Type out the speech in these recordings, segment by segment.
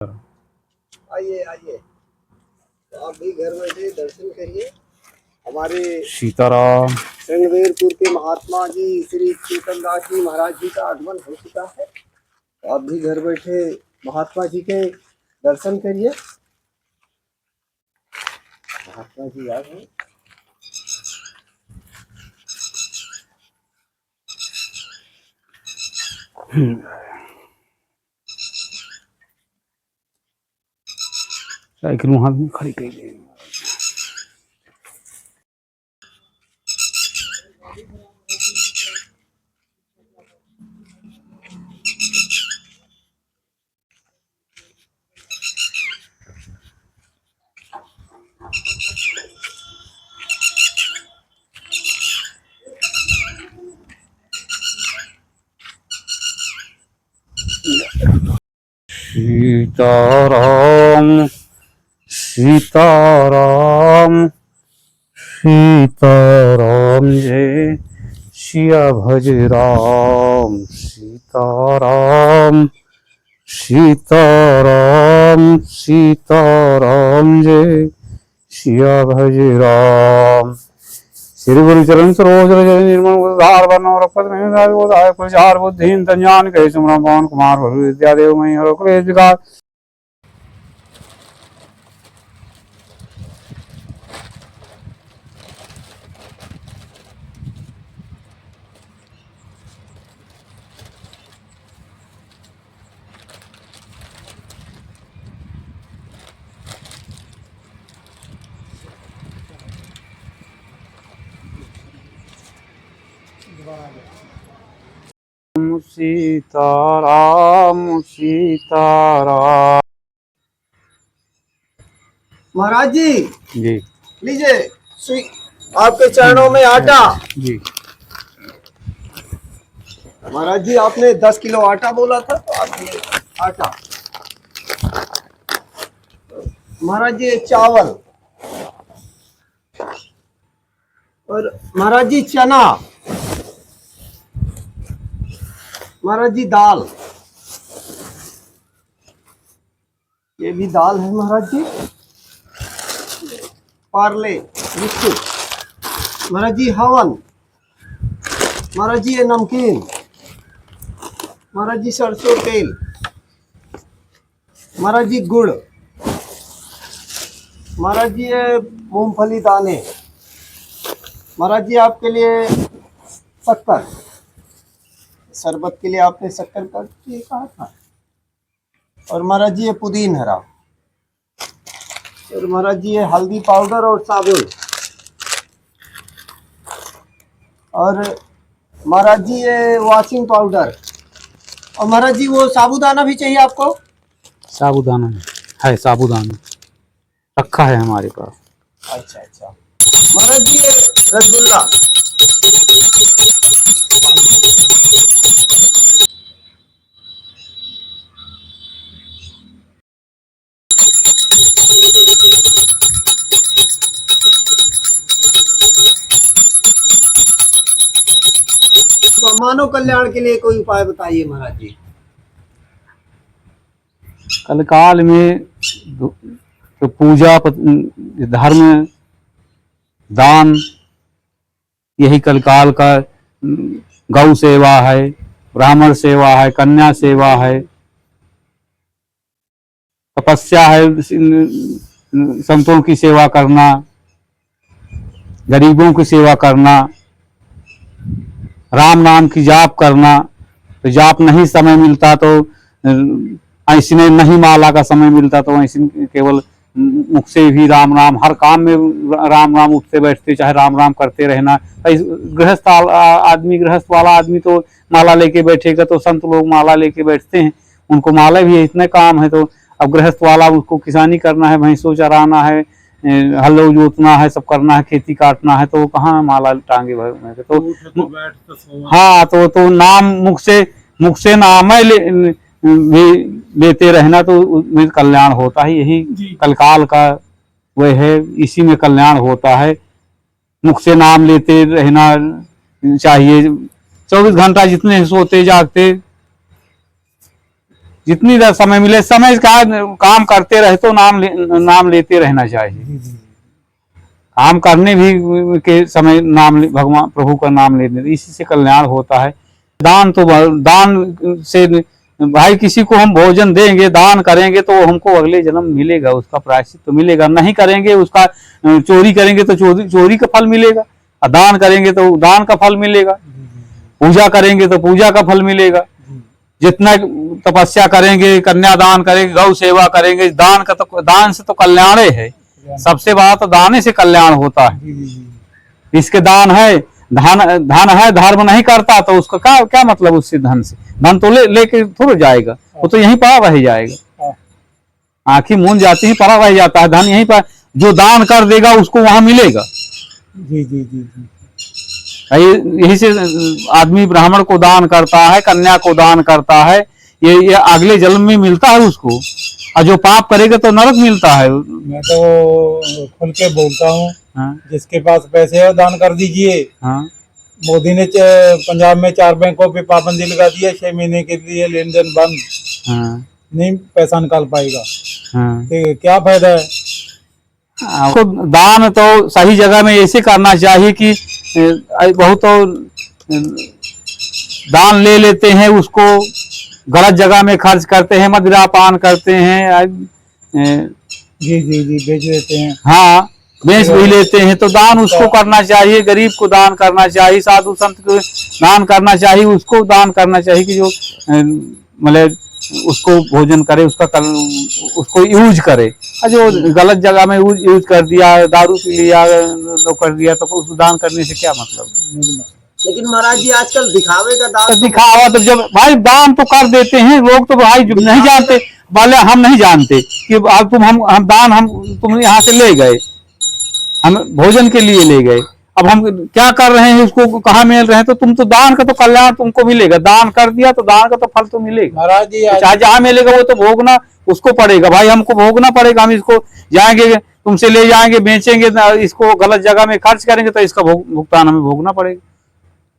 आइए आइए, तो आप भी घर बैठे दर्शन करिए। हमारे सीताराम श्रृंगवेरपुर के महात्मा जी श्री चेतन दास जी महाराज जी का आगमन हो चुका है। तो आप भी घर बैठे महात्मा जी के दर्शन करिए। महात्मा जी आ गए। साइकिल वहां भी खड़ी कर दी। सीताराम सीताराम सीताराम जय सिया भज राम। सीताराम सीताराम सीताराम जय सिया भज राम। श्री गुरु चरण सरोज रज निर्मल उद्धार वर्ण रपत में उदाय प्रचार बुद्धिन तंजान कहे सुमरा पवन कुमार भरु विद्या देव मई हर क्लेश विकार। सीताराम सीताराम। महाराज जी जी लीजिए आपके चरणों में आटा। जी महाराज जी आपने 10 किलो आटा बोला था, तो आप ये आटा। महाराज जी चावल, और महाराज जी चना, महाराज जी दाल, ये भी दाल है महाराज जी। पार्ले बिस्कुट, महाराज जी हवन, महाराज जी ये नमकीन, महाराज जी सरसों तेल, महाराज जी गुड़, महाराज जी ये मूंगफली दाने, महाराज जी आपके लिए शक्कर, शरबत के लिए आपने शक्कर का ये कहा था, और महाराज जी ये पुदीन हरा, और महाराज जी ये हल्दी पाउडर और साबुन, और महाराज जी ये वॉशिंग पाउडर, और महाराज जी वो साबूदाना भी चाहिए आपको। साबूदाना है, साबूदाना रखा है हमारे पास। अच्छा अच्छा, महाराज जी ये रसगुल्ला, तो मानव कल्याण के लिए कोई उपाय बताइए महाराज जी। कल काल में तो पूजा धर्म दान यही कल काल का गौ सेवा है, ब्राह्मण सेवा है, कन्या सेवा है, तपस्या है, संतों की सेवा करना, गरीबों की सेवा करना, राम नाम की जाप करना। तो जाप नहीं समय मिलता तो ऐसी नहीं माला का समय मिलता तो ऐसी केवल मुख से भी राम राम, हर काम में राम राम उठते बैठते चाहे राम राम करते रहना। गृहस्थ आदमी, गृहस्थ वाला आदमी तो माला लेके बैठेगा, तो संत लोग माला लेके बैठते हैं, उनको माला भी इतने काम है। तो अब गृहस्थ वाला उसको किसानी करना है, भैंसों चराना है, हल जोतना है, सब करना है, खेती काटना है, तो कहाँ माला टांगे भर तो हाँ, तो नाम मुख से नाम लेते रहना, तो उसमें कल्याण होता है। यही कलकाल का वह है, इसी में कल्याण होता है। मुख से नाम लेते रहना चाहिए, 24 घंटा जितने सोते जागते जितनी देर समय मिले, समय का काम करते रहे तो नाम लेते रहना चाहिए। काम करने भी के समय भगवान प्रभु का नाम लेने, इसी से कल्याण होता है। दान तो दान से भाई किसी को हम भोजन देंगे, दान करेंगे तो हमको अगले जन्म मिलेगा, उसका प्रायश्चित तो मिलेगा। नहीं करेंगे, उसका चोरी करेंगे तो चोरी का फल मिलेगा, और दान करेंगे तो दान का फल मिलेगा, पूजा करेंगे तो पूजा का फल मिलेगा। जितना तपस्या करेंगे, कन्यादान करेंगे, गौ सेवा करेंगे, दान से तो कल्याण है। सबसे बड़ा तो दाने से कल्याण होता है। इसके दान है, धन है, धर्म नहीं करता तो उसका क्या मतलब? उससे धन से, धन तो लेके थोड़ा जाएगा, वो तो यहीं पड़ा रह जाएगा। आंखें मूंद जाती है, पड़ा रह जाता है धन यहीं पर। जो दान कर देगा उसको वहां मिलेगा। जी जी जी जी। यही से आदमी ब्राह्मण को दान करता है, कन्या को दान करता है, ये अगले जन्म में मिलता है उसको। और जो पाप करेगा तो नरक मिलता है। मैं तो खुल के बोलता हूँ, जिसके पास पैसे है दान कर दीजिए। हाँ। मोदी ने पंजाब में 4 बैंकों पे पाबंदी लगा दी है, 6 महीने के लिए लेन देन बंद। हाँ। नहीं पैसा निकाल पाएगा। हाँ। तो क्या फायदा है? तो दान तो सही जगह में ऐसे करना चाहिए कि बहुत तो दान ले लेते हैं, उसको गलत जगह में खर्च करते हैं, मदिरा पान करते हैं। जी जी जी, बेच देते हैं। हाँ, बेच भी लेते हैं। तो दान उसको करना चाहिए, गरीब को दान करना चाहिए, साधु संत को दान करना चाहिए, उसको दान करना चाहिए कि जो मतलब उसको भोजन करे, उसको यूज करे। और जो गलत जगह में यूज कर दिया, दारू पी लिया तो कर दिया, तो उस दान करने से क्या मतलब? लेकिन महाराज जी आजकल दिखावे का दान, तो दिखावा तो जब भाई दान तो कर देते हैं लोग, तो भाई नहीं जानते वाले, हम नहीं जानते कि अब हम दान तुम यहाँ से ले गए, हम भोजन के लिए ले गए, अब हम क्या कर रहे हैं, उसको कहाँ मिल रहे हैं? तो तुम तो दान का तो कल्याण तुमको मिलेगा, दान कर दिया तो दान का तो फल तो मिलेगा। महाराज जी चाहे जहाँ मिलेगा वो तो भोगना उसको पड़ेगा भाई, हमको भोगना पड़ेगा। हम इसको जाएंगे, तुमसे ले जाएंगे, बेचेंगे, इसको गलत जगह में खर्च करेंगे तो इसका भुगतान हमें भोगना पड़ेगा।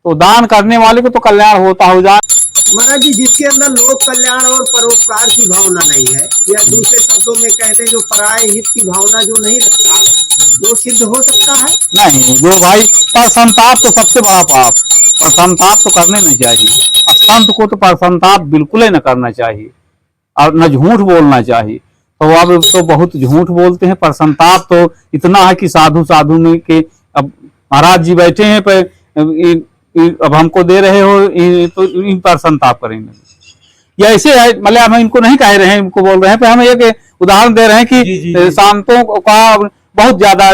तो दान करने वाले को तो कल्याण होता हो जाए। महाराज जी जिसके अंदर लोक कल्याण और परोपकार की भावना नहीं है, या दूसरे शब्दों में कहते हैं जो पराये हित की भावना जो नहीं रखता, वो सिद्ध हो सकता है? नहीं, जो भाई पर संताप तो सबसे बड़ा पाप, पर संताप तो करने नहीं चाहिए। और संत को तो पर संताप बिल्कुल ही न करना चाहिए, और न झूठ बोलना चाहिए। तो अब तो बहुत झूठ बोलते हैं। पर संताप तो इतना है कि साधु में के, अब महाराज जी बैठे हैं पर अब हमको दे रहे हो, तो इन पर संताप करेंगे। ये ऐसे है, मतलब हम इनको नहीं कह रहे हैं, इनको बोल रहे हैं, पर हम एक उदाहरण दे रहे हैं कि जी, जी, संतों का बहुत ज्यादा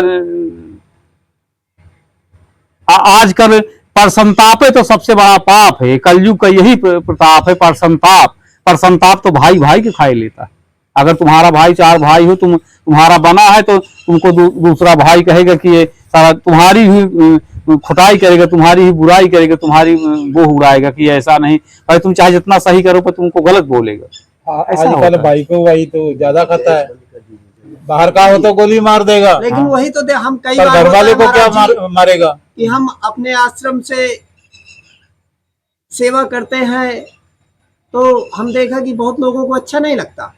आजकल पर संतापे तो सबसे बड़ा पाप है। कलयुग का यही प्रताप है, पर संताप तो भाई भाई के खाए लेता है। अगर तुम्हारा भाई 4 भाई हो, तुम्हारा बना है, तो तुमको दूसरा भाई कहेगा कि ये सारा तुम्हारी ही खुटाई करेगा, तुम्हारी ही बुराई करेगा, तुम्हारी वो उड़ाएगा कि ऐसा नहीं। भाई तुम चाहे जितना सही करो पर तुमको गलत बोलेगा। आजकल भाई को भाई तो ज्यादा खाता है, बाहर का हो तो गोली मार देगा। लेकिन वही तो हम कई पर बार घर वाले को क्या मारेगा? कि हम अपने आश्रम से सेवा करते हैं तो हम देखा कि बहुत लोगों को अच्छा नहीं लगता।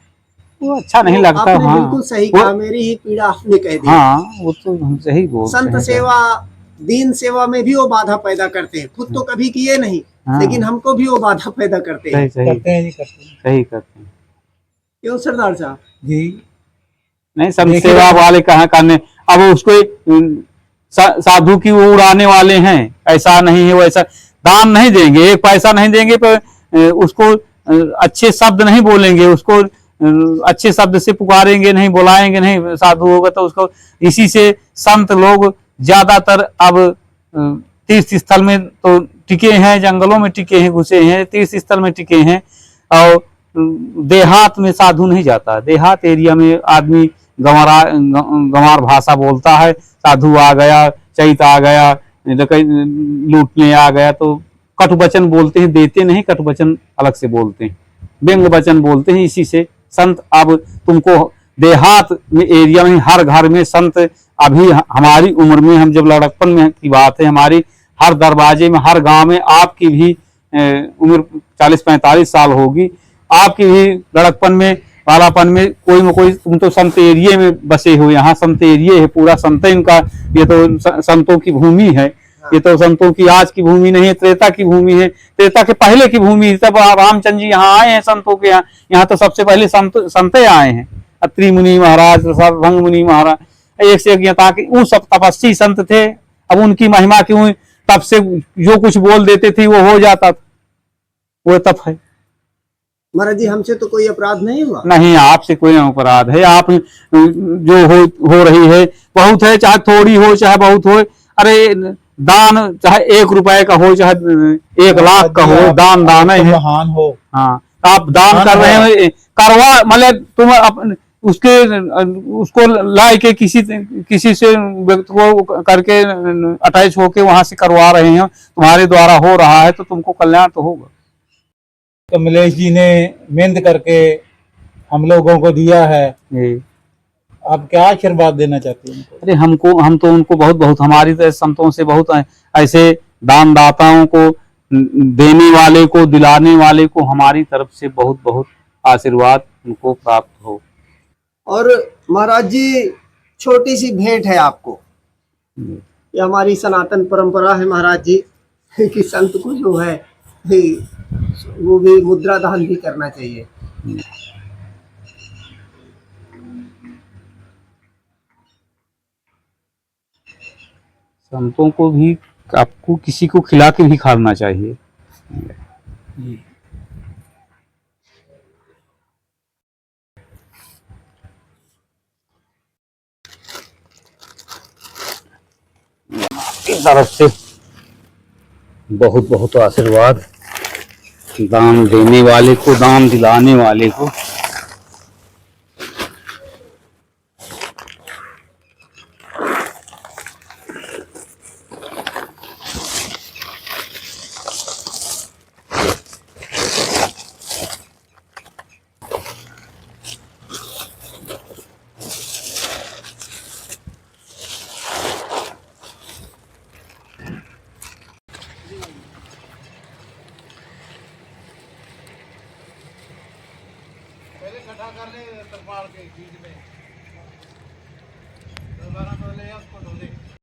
वो अच्छा नहीं लगता। आपने हाँ, बिल्कुल सही कहा, मेरी ही पीड़ा आपने कह दी। हाँ, वो तो हम सही बोलते हैं। संत सेवा, दीन सेवा में भी वो बाधा पैदा करते हैं। खुद तो कभी किए नहीं, लेकिन हमको भी वो बाधा पैदा करते हैं। करते हैं। सही करते हैं। क्यों सरदार साहब जी? नहीं, संत सेवा वाले कहाँ करने, अब उसको साधु की वो उड़ाने वाले हैं। ऐसा नहीं है, वैसा दान नहीं देंगे, 1 पैसा नहीं देंगे, पर उसको अच्छे शब्द नहीं बोलेंगे, उसको अच्छे शब्द से पुकारेंगे नहीं, बुलाएंगे नहीं। साधु होगा तो उसको, इसी से संत लोग ज्यादातर अब तीर्थ स्थल में तो टिके हैं, जंगलों में टिके हैं, घुसे हैं, तीर्थ स्थल में टिके हैं। और देहात में साधु नहीं जाता। देहात एरिया में आदमी गंवार भाषा बोलता है। साधु आ गया, चैत आ गया, लूटने आ गया, तो कटु वचन बोलते हैं, देते नहीं, कटु वचन अलग से बोलते हैं, व्यंग वचन बोलते हैं। इसी से संत, अब तुमको देहात में एरिया में हर घर में संत, अभी हमारी उम्र में, हम जब लड़कपन में की बात है, हमारी हर दरवाजे में, हर गांव में, आपकी भी उम्र 40-45 साल होगी, आपकी भी लड़कपन में वालापन में कोई न कोई, तुम तो संत एरिए में बसे हो, यहाँ संत एरिए है पूरा, संत इनका, ये तो संतों की भूमि है, ये तो संतों की आज की भूमि नहीं है, त्रेता की भूमि है, त्रेता के पहले की भूमि। तब रामचंद्र जी यहाँ आए हैं संतों के यहाँ, यहाँ तो सबसे पहले संते आए हैं, अत्रि मुनि महाराज, भंग मुनि महाराज, एक से एक यहाँ, ताकि उन सब तपस्वी संत थे। अब उनकी महिमा क्यों, तब से जो कुछ बोल देते थे वो हो जाता था, वो तप है। महाराज जी हमसे तो कोई अपराध नहीं हुआ? नहीं, आपसे कोई अपराध है, आप जो हो रही है बहुत है, चाहे थोड़ी हो चाहे बहुत हो, अरे दान चाहे 1 रुपए का हो चाहे 1 लाख का हो, दान दान है, महान हो। हाँ, आप दान कर रहे हैं, करवा मतलब तुम उसको ला के किसी से व्यक्ति को करके अटैच होके वहां से करवा रहे हैं, तुम्हारे द्वारा हो रहा है तो तुमको कल्याण तो होगा। कमलेश जी ने मेहनत करके हम लोगों को दिया है, आप क्या आशीर्वाद देना चाहते हैं? अरे हम तो उनको बहुत बहुत, हमारी तो संतों से बहुत ऐसे दान दाताओं को, देने वाले को, दिलाने वाले को हमारी तरफ से बहुत बहुत आशीर्वाद उनको प्राप्त हो। और महाराज जी छोटी सी भेंट है आपको, ये हमारी सनातन परंपरा है महाराज जी कि संत को जो है वो भी मुद्रा दान भी करना चाहिए। संतों को भी आपको किसी को खिला के भी खाना चाहिए। की तरफ से बहुत बहुत आशीर्वाद, दान देने वाले को, दान दिलाने वाले को। पहले इकट्ठा कर ले तरपाल के बीच में, दोबारा तो ले उसको धो दे।